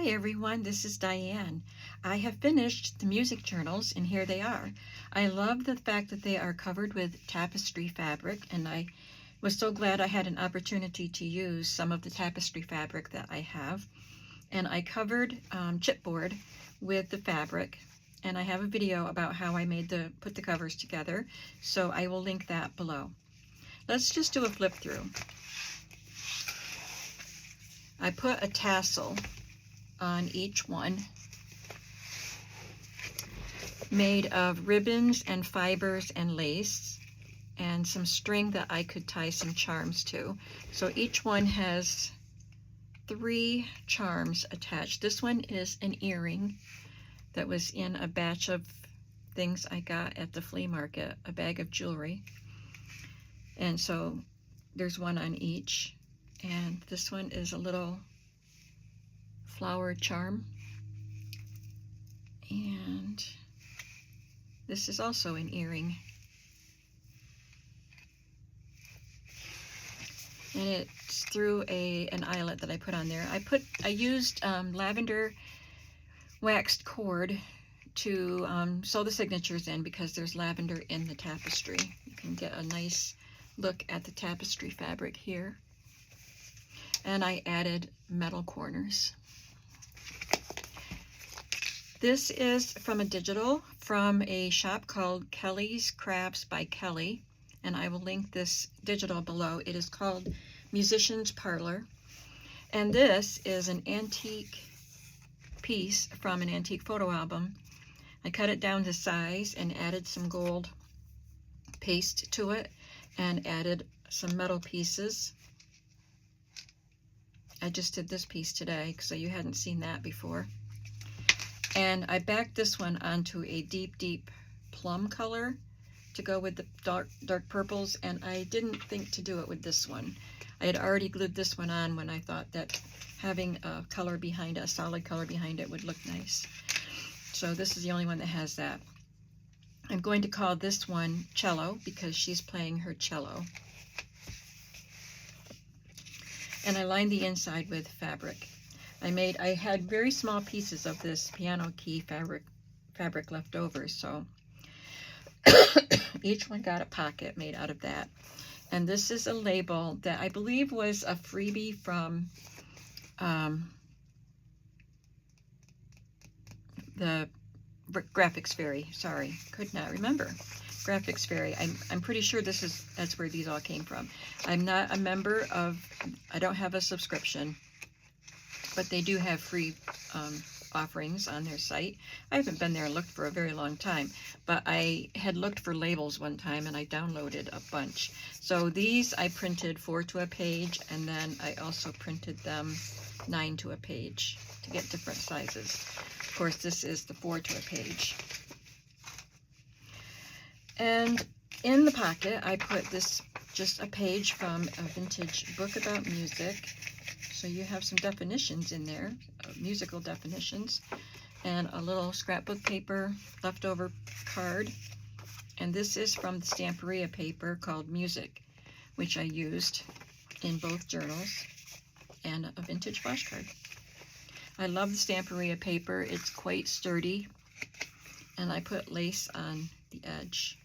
Hi everyone, this is Diane. I have finished the music journals and here they are. I love the fact that they are covered with tapestry fabric, and I was so glad I had an opportunity to use some of the tapestry fabric that I have. And I covered chipboard with the fabric, and I have a video about how I put the covers together, so I will link that below. Let's just do a flip through. I put a tassel on each one, made of ribbons and fibers and lace and some string that I could tie some charms to. So each one has 3 charms attached. This one is an earring that was in a batch of things I got at the flea market, a bag of jewelry. And so there's one on each. And this one is a little flower charm. And this is also an earring. And it's through an eyelet that I put on there. I used lavender waxed cord to sew the signatures in because there's lavender in the tapestry. You can get a nice look at the tapestry fabric here. And I added metal corners. This is from a digital from a shop called Kelly's Crafts by Kelly, and I will link this digital below. It is called Musician's Parlor, and this is an antique piece from an antique photo album. I cut it down to size and added some gold paste to it and added some metal pieces. I just did this piece today, so you hadn't seen that before. And I backed this one onto a deep plum color to go with the dark purples, and I didn't think to do it with this one. I had already glued this one on when I thought that having a color behind it, a solid color behind it, would look nice. So this is the only one that has that. I'm going to call this one Cello because she's playing her cello. And I lined the inside with fabric. I had very small pieces of this piano key fabric left over, so each one got a pocket made out of that. And this is a label that I believe was a freebie from the Graphics Fairy. Sorry, could not remember. Graphics Fairy. I'm pretty sure that's where these all came from. I'm not a member of, I don't have a subscription, but they do have free offerings on their site. I haven't been there and looked for a very long time, but I had looked for labels one time and I downloaded a bunch. So these I printed 4 to a page, and then I also printed them 9 to a page to get different sizes. Of course, this is the 4 to a page. And in the pocket, I put this, just a page from a vintage book about music. So you have some definitions in there, musical definitions, and a little scrapbook paper, leftover card. And this is from the Stamperia paper called Music, which I used in both journals, and a vintage flashcard. I love the Stamperia paper. It's quite sturdy, and I put lace on the edge.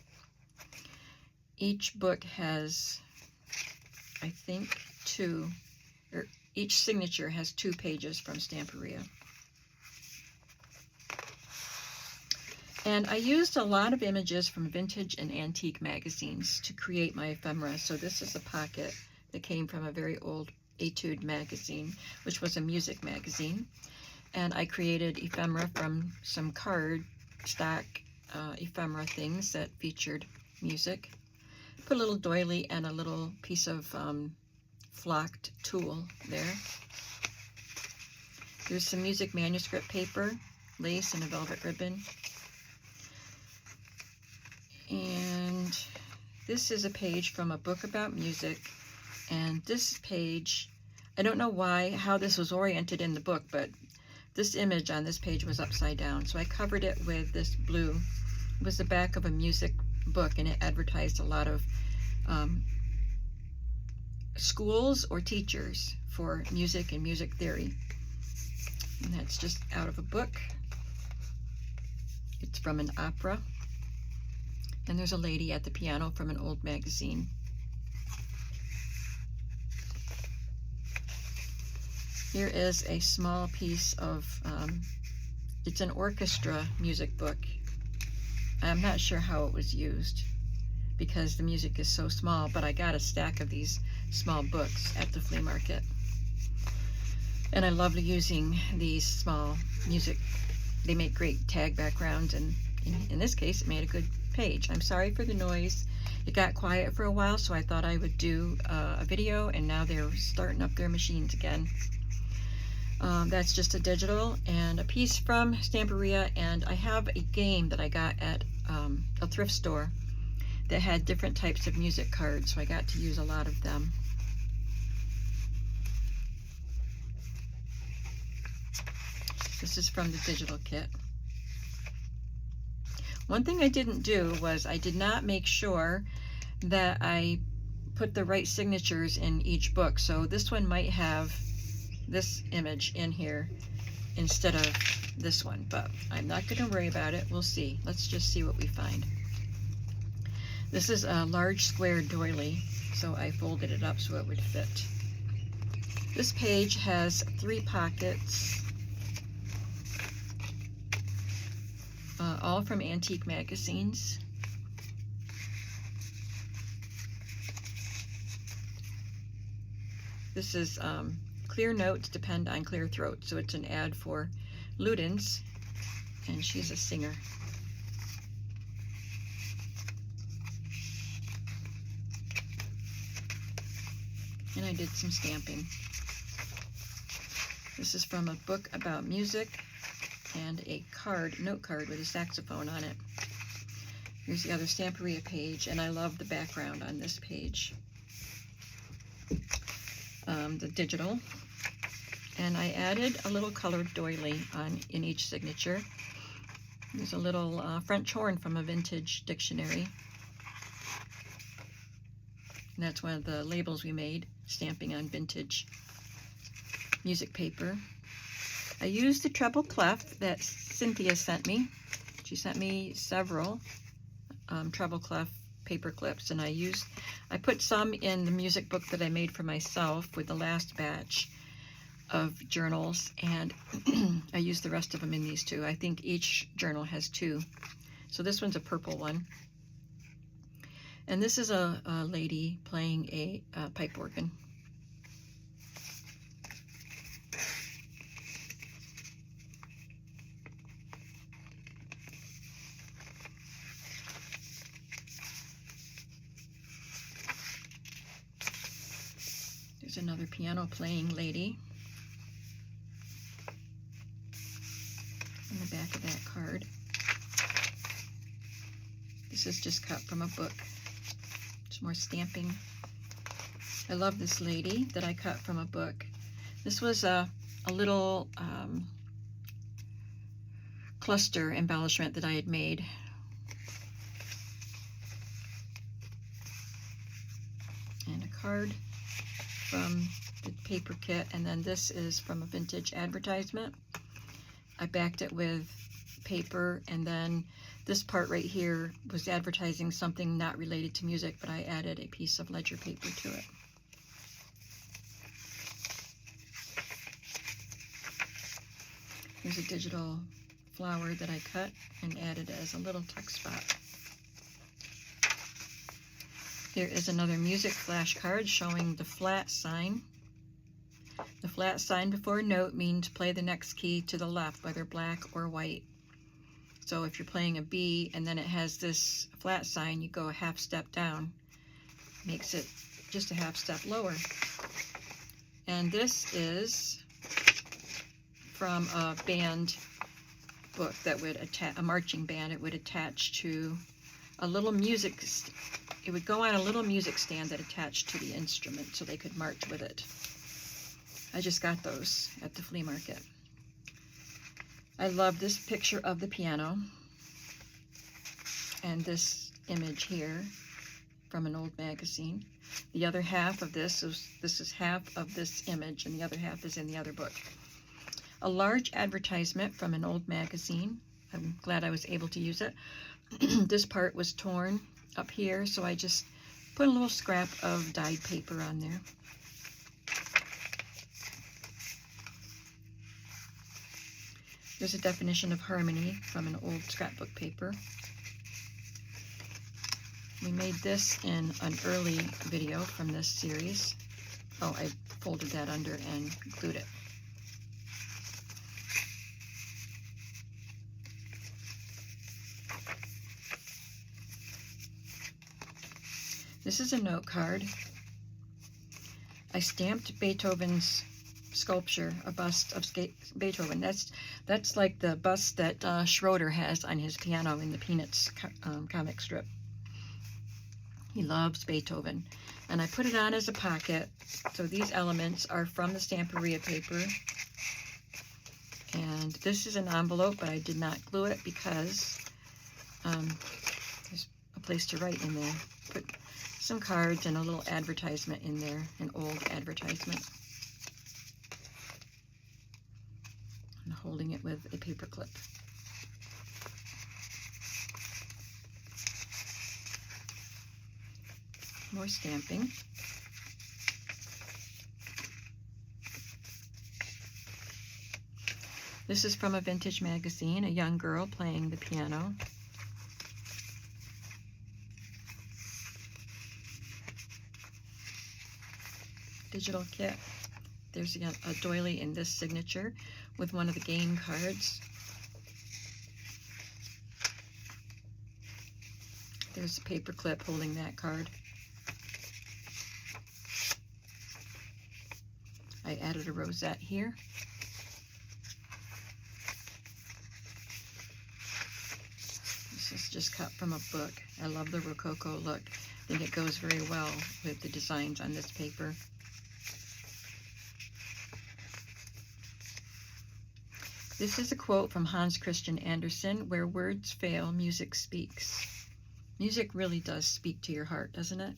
Each book has, I think, each signature has 2 pages from Stamperia. And I used a lot of images from vintage and antique magazines to create my ephemera. So this is a pocket that came from a very old Etude magazine, which was a music magazine. And I created ephemera from some card stock ephemera things that featured music. Put a little doily and a little piece of flocked tulle there. There's some music manuscript paper, lace, and a velvet ribbon. And this is a page from a book about music. And this page, I don't know how this was oriented in the book, but this image on this page was upside down. So I covered it with this blue. It was the back of a music book, and it advertised a lot of schools or teachers for music and music theory. And that's just out of a book. It's from an opera. And there's a lady at the piano from an old magazine. Here is a small piece of, it's an orchestra music book. I'm not sure how it was used because the music is so small, but I got a stack of these small books at the flea market. And I love using these small music. They make great tag backgrounds, and in this case, it made a good page. I'm sorry for the noise. It got quiet for a while, so I thought I would do a video, and now they're starting up their machines again. That's just a digital and a piece from Stamperia, and I have a game that I got at a thrift store that had different types of music cards, so I got to use a lot of them. This is from the digital kit. One thing I didn't do was I did not make sure that I put the right signatures in each book, so this one might have this image in here instead of this one, but I'm not going to worry about it. We'll see. Let's just see what we find. This is a large square doily, so I folded it up so it would fit. This page has 3 pockets, all from antique magazines. This is clear notes depend on clear throat, so it's an ad for Ludens, and she's a singer. And I did some stamping. This is from a book about music and a note card with a saxophone on it. Here's the other Stamperia page, and I love the background on this page. The digital, and I added a little colored doily in each signature. There's a little French horn from a vintage dictionary. And that's one of the labels we made, stamping on vintage music paper. I used the treble clef that Cynthia sent me. She sent me several treble clef paper clips, and I put some in the music book that I made for myself with the last batch of journals, and I used the rest of them in these 2. I think each journal has 2. So this one's a purple one. And this is a lady playing a pipe organ. There's another piano playing lady in the back of that card. This is just cut from a book. There's more stamping. I love this lady that I cut from a book. This was a little cluster embellishment that I had made. And a card from the paper kit, and then this is from a vintage advertisement. I backed it with paper, and then this part right here was advertising something not related to music, but I added a piece of ledger paper to it. Here's a digital flower that I cut and added as a little tuck spot. Here is another music flashcard showing the flat sign. The flat sign before a note means play the next key to the left, whether black or white. So if you're playing a B and then it has this flat sign, you go a half step down. Makes it just a half step lower. And this is from a band book that would attach, a marching band. It would attach to a little music, it would go on a little music stand that attached to the instrument so they could march with it. I just got those at the flea market. I love this picture of the piano and this image here from an old magazine. The other half of this is half of this image, and the other half is in the other book. a large advertisement from an old magazine. I'm glad I was able to use it. This part was torn up here, so I just put a little scrap of dyed paper on there. There's a definition of harmony from an old scrapbook paper. We made this in an early video from this series. Oh, I folded that under and glued it. This is a note card. I stamped Beethoven's sculpture, a bust of Beethoven. That's like the bust that Schroeder has on his piano in the Peanuts comic strip. He loves Beethoven. And I put it on as a pocket. So these elements are from the Stamperia paper. And this is an envelope, but I did not glue it because there's a place to write in there. Put some cards and a little advertisement in there, an old advertisement. I'm holding it with a paper clip. More stamping. This is from a vintage magazine, a young girl playing the piano. Digital kit. There's a doily in this signature with one of the game cards. There's a paper clip holding that card. I added a rosette here. This is just cut from a book. I love the Rococo look. I think it goes very well with the designs on this paper. This is a quote from Hans Christian Andersen: "Where words fail, music speaks." Music really does speak to your heart, doesn't it?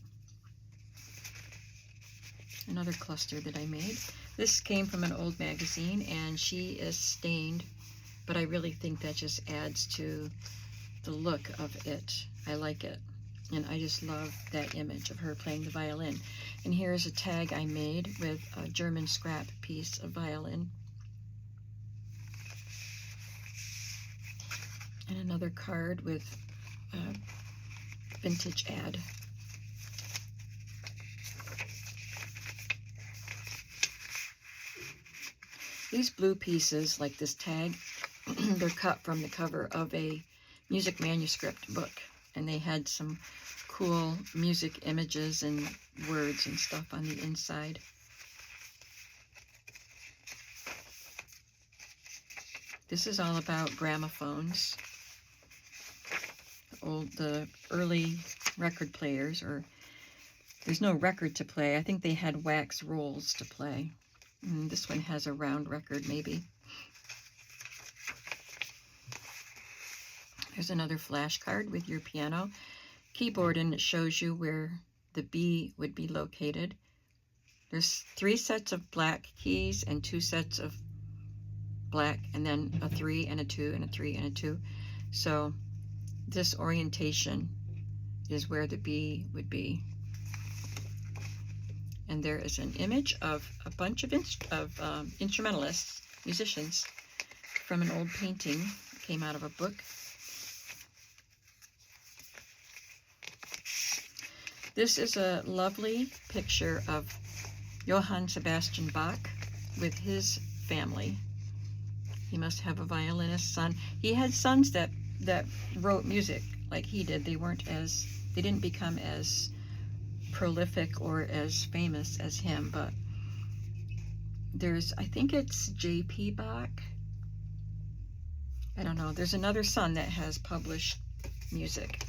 Another cluster that I made. This came from an old magazine, and she is stained, but I really think that just adds to the look of it. I like it, and I just love that image of her playing the violin. And here's a tag I made with a German scrap piece of violin. And another card with a vintage ad. These blue pieces, like this tag, they're cut from the cover of a music manuscript book, and they had some cool music images and words and stuff on the inside. This is all about gramophones, the early record players, or there's no record to play. I think they had wax rolls to play. And this one has a round record, maybe. There's another flashcard with your piano keyboard, and it shows you where the B would be located. There's 3 sets of black keys and 2 sets of black, and then a 3 and a 2 and a 3 and a 2. So this orientation is where the B would be. And there is an image of a bunch of instrumentalists, musicians, from an old painting. It came out of a book. This is a lovely picture of Johann Sebastian Bach with his family. He must have a violinist son. He had sons that wrote music like he did. They didn't become as prolific or as famous as him, but I think it's J.P. Bach. I don't know. There's another son that has published music.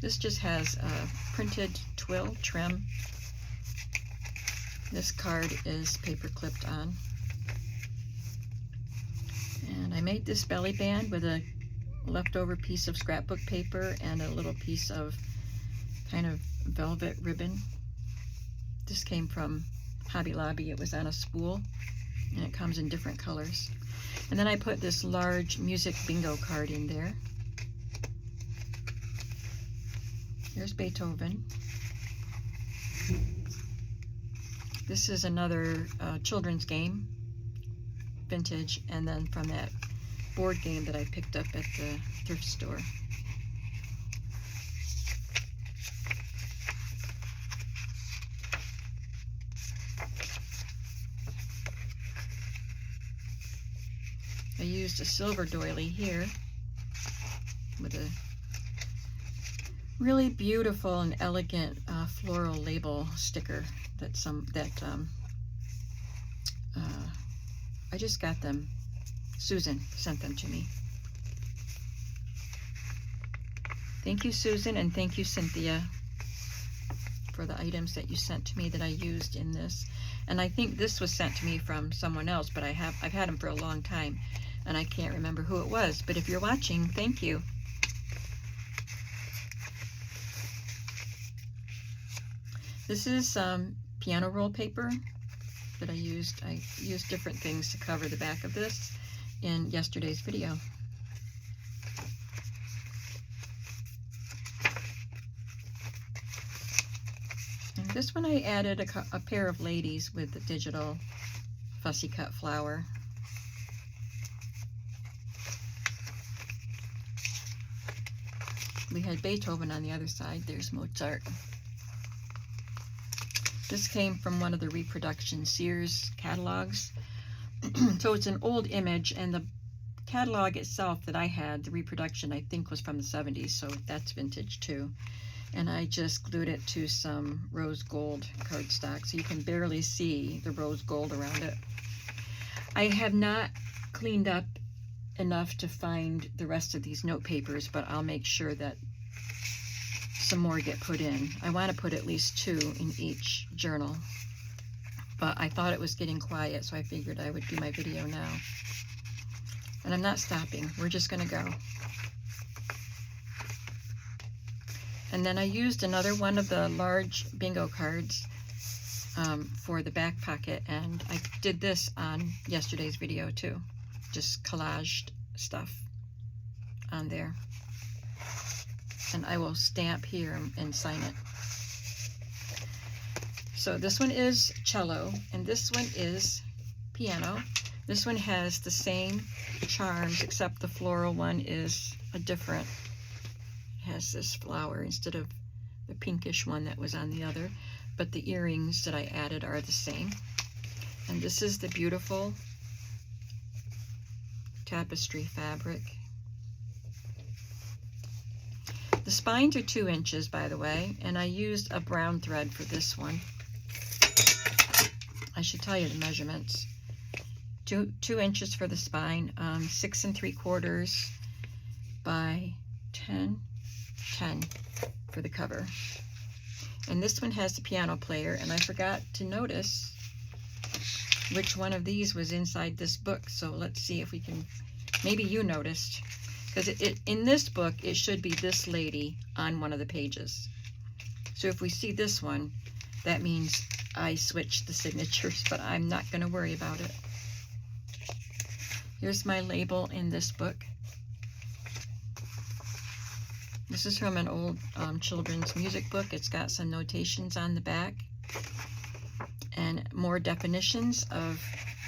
This just has a printed twill trim. This card is paper clipped on. And I made this belly band with a leftover piece of scrapbook paper and a little piece of kind of velvet ribbon. This came from Hobby Lobby. It was on a spool, and it comes in different colors. And then I put this large music bingo card in there. Here's Beethoven. This is another children's game, vintage, and then from that board game that I picked up at the thrift store. I used a silver doily here with a really beautiful and elegant floral label sticker that I just got them. Susan sent them to me. Thank you, Susan, and thank you, Cynthia, for the items that you sent to me that I used in this. And I think this was sent to me from someone else, but I've had them for a long time, and I can't remember who it was. But if you're watching, thank you. This is piano roll paper that I used. I used different things to cover the back of this in yesterday's video. And this one I added a pair of ladies with the digital fussy cut flower. We had Beethoven on the other side. There's Mozart. This came from one of the reproduction Sears catalogs. So it's an old image, and the catalog itself that I had, the reproduction, I think was from the 70s, so that's vintage too. And I just glued it to some rose gold cardstock, so you can barely see the rose gold around it. I have not cleaned up enough to find the rest of these note papers, but I'll make sure that some more get put in. I want to put at least 2 in each journal, but I thought it was getting quiet, so I figured I would do my video now. And I'm not stopping. We're just going to go. And then I used another one of the large bingo cards for the back pocket, and I did this on yesterday's video too. Just collaged stuff on there. And I will stamp here and sign it. So this one is cello, and this one is piano. This one has the same charms, except the floral one is a different. It has this flower instead of the pinkish one that was on the other, but the earrings that I added are the same. And this is the beautiful tapestry fabric. The spines are 2 inches, by the way, and I used a brown thread for this one. I should tell you the measurements. 2 inches for the spine, 6 3/4 by 10 for the cover. And this one has the piano player, and I forgot to notice which one of these was inside this book. So let's see if we can, maybe you noticed. Because in this book, it should be this lady on one of the pages. So if we see this one, that means I switched the signatures, but I'm not going to worry about it. Here's my label in this book. This is from an old children's music book. It's got some notations on the back and more definitions of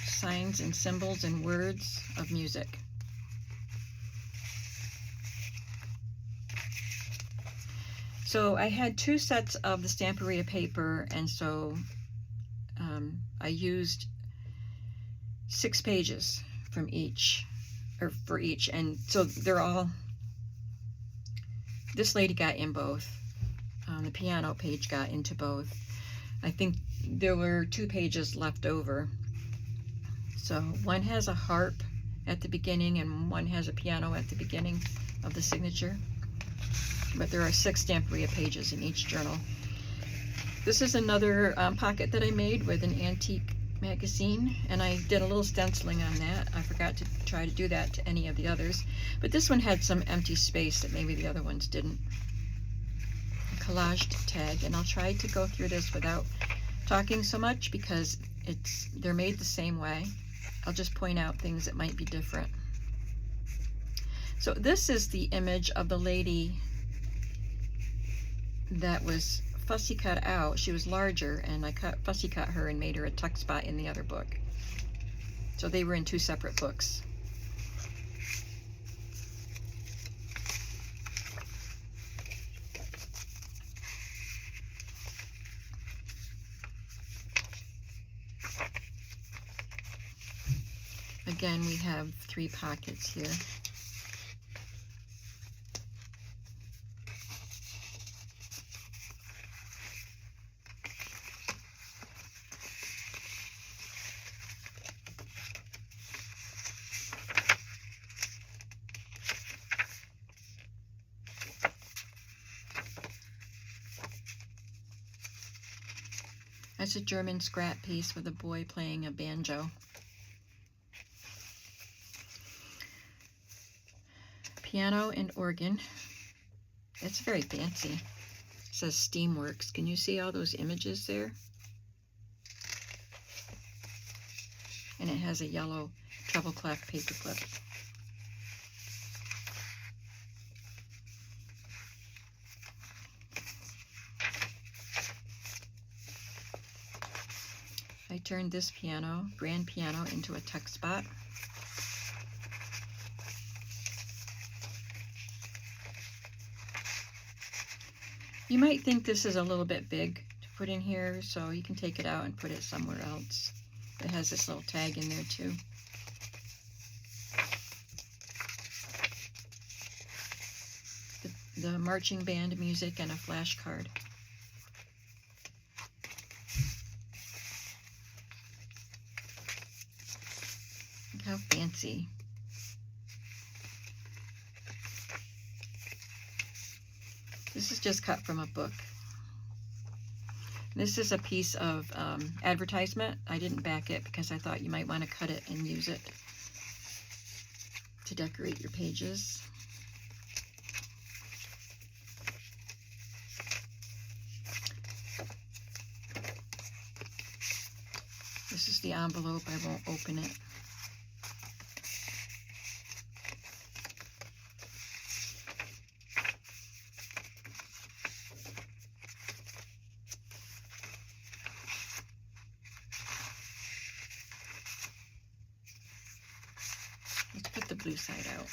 signs and symbols and words of music. So I had 2 sets of the Stamperia paper, and so I used 6 pages from each, or for each, and so they're all, this lady got in both. The piano page got into both. I think there were 2 pages left over. So one has a harp at the beginning, and one has a piano at the beginning of the signature. But there are 6 Stamperia pages in each journal. This is another pocket that I made with an antique magazine, and I did a little stenciling on that. I forgot to try to do that to any of the others, but this one had some empty space that maybe the other ones didn't. collaged tag, and I'll try to go through this without talking so much because they're made the same way. I'll just point out things that might be different. So this is the image of the lady that was fussy cut out. She was larger, and I fussy cut her and made her a tuck spot in the other book. So they were in 2 separate books. Again, we have 3 pockets here. That's a German scrap piece with a boy playing a banjo. Piano and organ. It's very fancy. It says Steamworks. Can you see all those images there? And it has a yellow treble clef paperclip. I turned this piano, grand piano, into a tuck spot. You might think this is a little bit big to put in here, so you can take it out and put it somewhere else. It has this little tag in there too. The marching band music and a flashcard. Look how fancy. This is just cut from a book. This is a piece of advertisement. I didn't back it because I thought you might want to cut it and use it to decorate your pages. This is the envelope. I won't open it. Let's put the blue side out.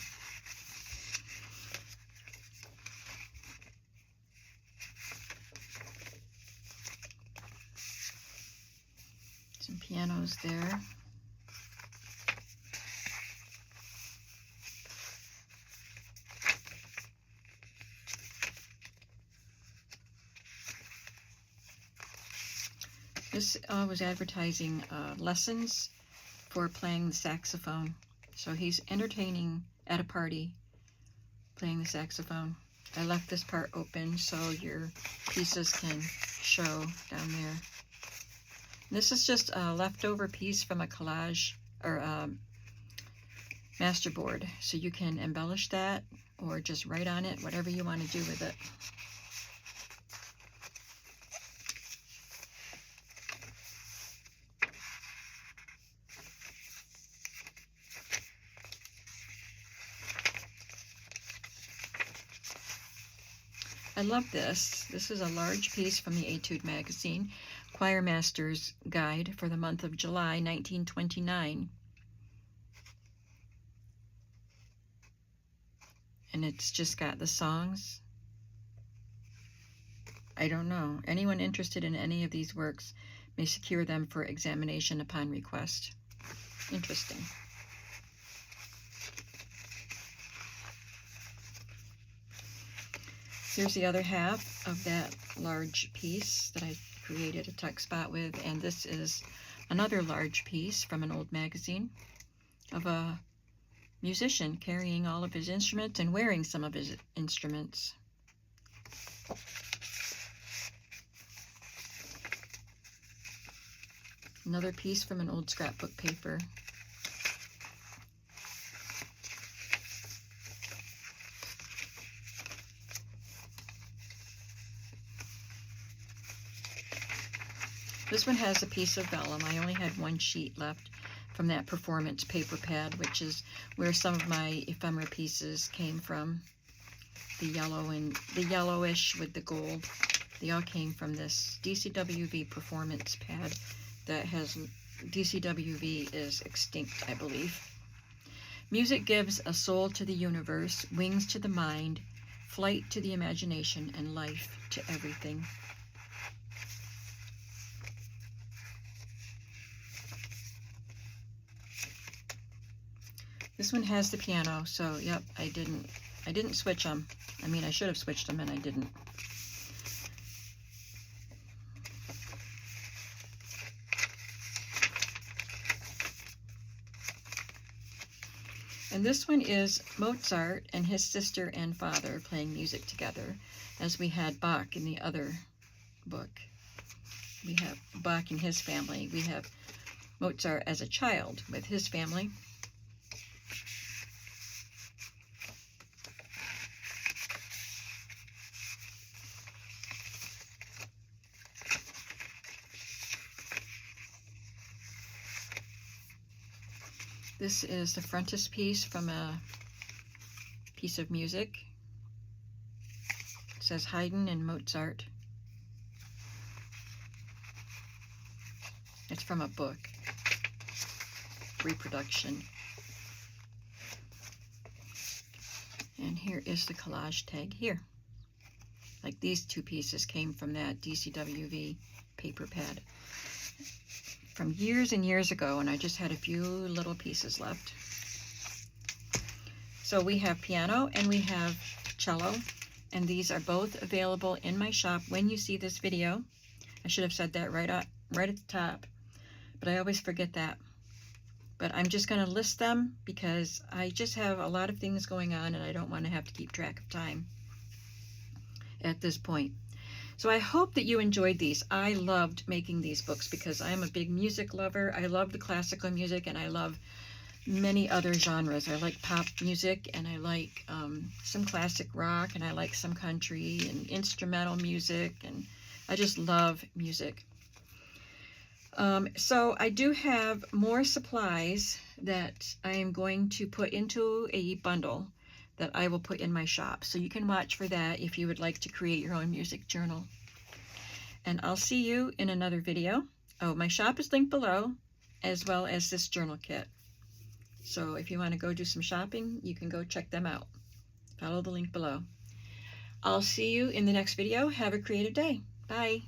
Some pianos there. This was advertising lessons for playing the saxophone. So he's entertaining at a party, playing the saxophone. I left this part open so your pieces can show down there. This is just a leftover piece from a collage or masterboard. So you can embellish that or just write on it, whatever you want to do with it. I love this. This is a large piece from the Etude magazine, Choir Master's Guide for the month of July 1929. And it's just got the songs. I don't know. Anyone interested in any of these works may secure them for examination upon request. Interesting. Here's the other half of that large piece that I created a tuck spot with, and this is another large piece from an old magazine of a musician carrying all of his instruments and wearing some of his instruments. Another piece from an old scrapbook paper. This one has a piece of vellum. I only had one sheet left from that performance paper pad, which is where some of my ephemera pieces came from. The yellow and the yellowish with the gold, they all came from this DCWV performance pad that has, DCWV is extinct, I believe. Music gives a soul to the universe, wings to the mind, flight to the imagination, and life to everything. This one has the piano, so yep, I didn't switch them. I mean, I should have switched them and I didn't. And this one is Mozart and his sister and father playing music together, as we had Bach in the other book. We have Bach and his family. We have Mozart as a child with his family. This is the frontispiece from a piece of music. It says Haydn and Mozart. It's from a book, reproduction. And here is the collage tag here. Like these two pieces came from that DCWV paper pad from years and years ago, and I just had a few little pieces left. So we have piano and we have cello, and these are both available in my shop when you see this video. I should have said that right at the top, but I always forget that. But I'm just going to list them because I just have a lot of things going on and I don't want to have to keep track of time at this point. So I hope that you enjoyed these. I loved making these books because I'm a big music lover. I love the classical music and I love many other genres. I like pop music and I like some classic rock and I like some country and instrumental music, and I just love music. So I do have more supplies that I am going to put into a bundle that I will put in my shop. So you can watch for that if you would like to create your own music journal. And I'll see you in another video. Oh, my shop is linked below, as well as this journal kit. So if you want to go do some shopping, you can go check them out. Follow the link below. I'll see you in the next video. Have a creative day. Bye.